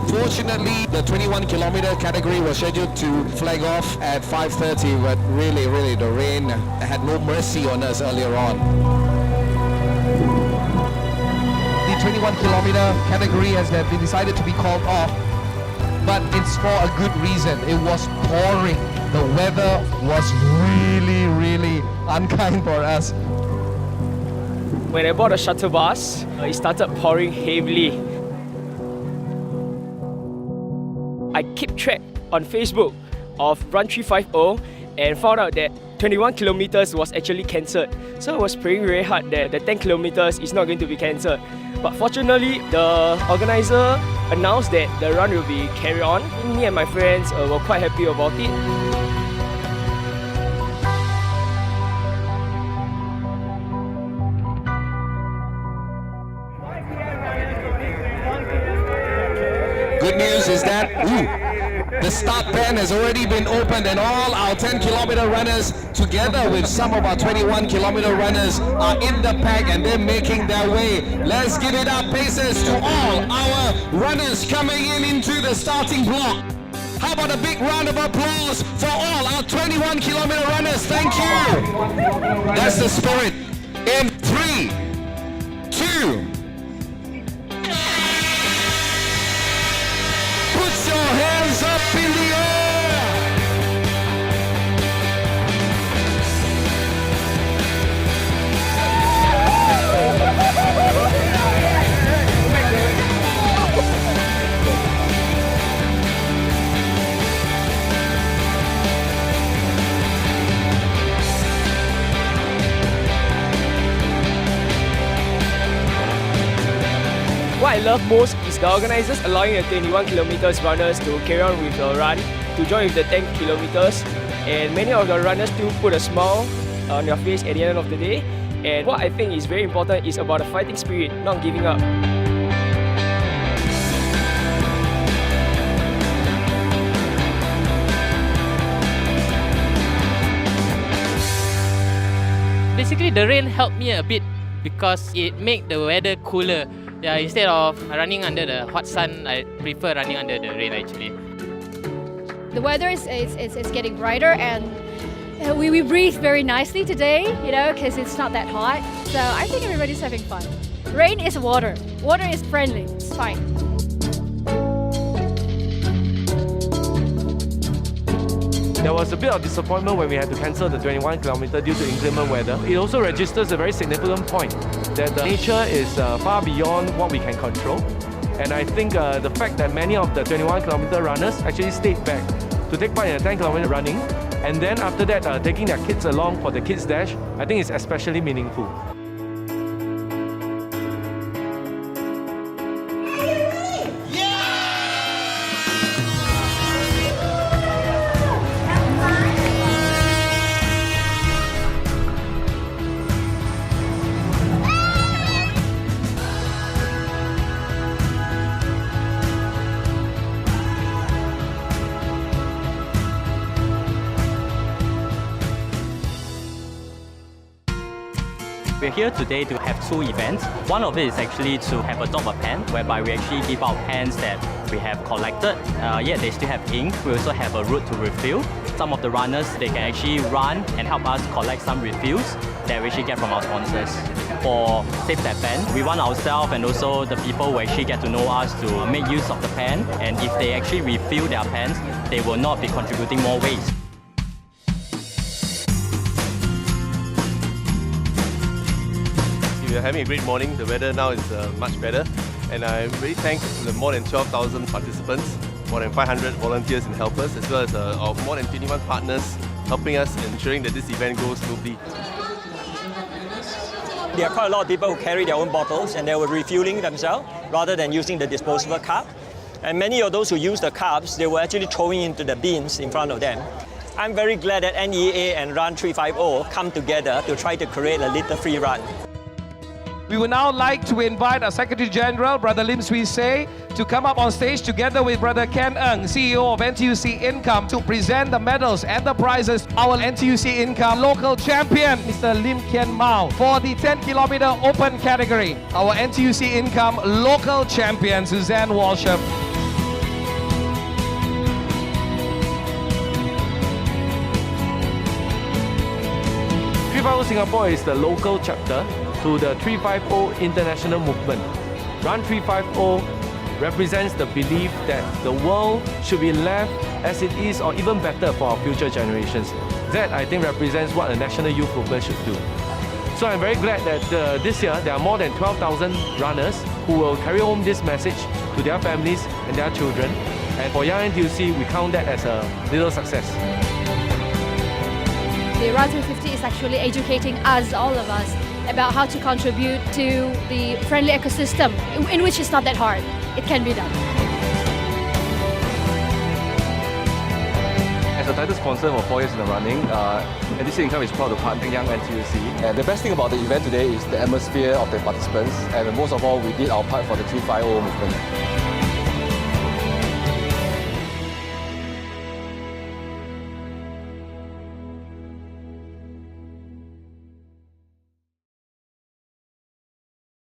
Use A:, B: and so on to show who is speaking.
A: Fortunately, the 21-kilometer category was scheduled to flag off at 5:30, but really, the rain had no mercy on us earlier on. The 21-kilometer category has been decided to be called off, but it's for a good reason. It was pouring. The weather was really unkind for us.
B: When I bought a shuttle bus, it started pouring heavily. I kept track on Facebook of Run 350 and found out that 21 kilometers was actually cancelled. So I was praying very hard that the 10 kilometers is not going to be cancelled. But fortunately, the organizer announced that the run will be carried on. Me and my friends were quite happy about it.
A: Good news is that the start pen has already been opened and all our 10-kilometer runners together with some of our 21-kilometer runners are in the pack and they're making their way. Let's give it up, Pacers, to all our runners coming into the starting block. How about a big round of applause for all our 21-kilometer runners? Thank you. That's the spirit. In 3, 2, put your hands up in the air.
B: What I love most is the organizers allowing the 21 kilometers runners to carry on with the run, to join with the 10 kilometers, and many of the runners still put a smile on their face at the end of the day. And what I think is very important is about the fighting spirit, not giving up.
C: Basically, the rain helped me a bit because it made the weather cooler. Yeah, instead of running under the hot sun, I prefer running under the rain actually.
D: The weather is getting brighter and we breathe very nicely today, you know, because it's not that hot. So I think everybody's having fun. Rain is water. Water is friendly. It's fine.
E: There was a bit of disappointment when we had to cancel the 21 kilometer due to inclement weather. It also registers a very significant point that nature is far beyond what we can control. And I think the fact that many of the 21 kilometer runners actually stayed back to take part in the 10 kilometer running, and then after that taking their kids along for the Kids Dash, I think it's especially meaningful.
F: We're here today to have two events. One of it is actually to have a drop of pen, whereby we actually give out pens that we have collected, yet they still have ink. We also have a route to refill. Some of the runners, they can actually run and help us collect some refills that we actually get from our sponsors. For Save That Pen, we want ourselves and also the people who actually get to know us to make use of the pen, and if they actually refill their pens, they will not be contributing more waste.
G: We're having a great morning. The weather now is much better, and I really thank the more than 12,000 participants, more than 500 volunteers and helpers, as well as our more than 21 partners helping us ensuring that this event goes smoothly.
H: There are quite a lot of people who carry their own bottles and they were refueling themselves rather than using the disposable cup. And many of those who use the cups, they were actually throwing into the bins in front of them. I'm very glad that NEA and Run 350 come together to try to create a litter-free run.
A: We would now like to invite our Secretary General, Brother Lim Swee Say, to come up on stage together with Brother Ken Ng, CEO of NTUC Income, to present the medals and the prizes. Our NTUC Income local champion, Mr. Lim Kian Mao, for the 10-kilometer open category. Our NTUC Income local champion, Suzanne Walsham.
E: 350 Singapore is the local chapter to the 350 international movement. Run 350 represents the belief that the world should be left as it is or even better for our future generations. That, I think, represents what a national youth movement should do. So I'm very glad that this year there are more than 12,000 runners who will carry home this message to their families and their children. And for Young Ntuc, we count that as a little success.
D: The Run 350 is actually educating us, all of us, about how to contribute to the friendly ecosystem, in which it's not that hard. It can be done.
I: As a title sponsor for 4 years in the running, Ntuc Income is proud to partner Young Ntuc. And the best thing about the event today is the atmosphere of the participants, and most of all, we did our part for the 350 movement.